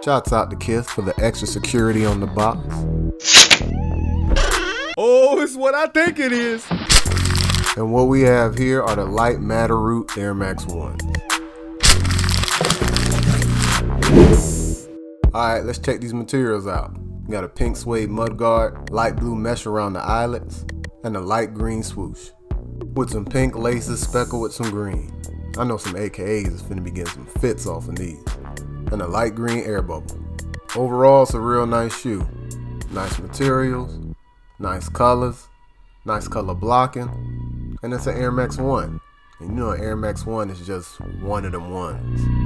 Shouts out to Kiss for the extra security on the box. Oh, it's what I think it is. And what we have here are the light Matter Root Air Max 1. Alright, let's check these materials out. We got a pink suede mudguard, light blue mesh around the eyelets, and a light green swoosh, with some pink laces speckled with some green. I know some AKAs is finna be getting some fits off of these. And a light green air bubble. Overall, it's a real nice shoe. Nice materials, nice colors, nice color blocking, and it's an Air Max 1. And you know Air Max 1 is just one of them ones.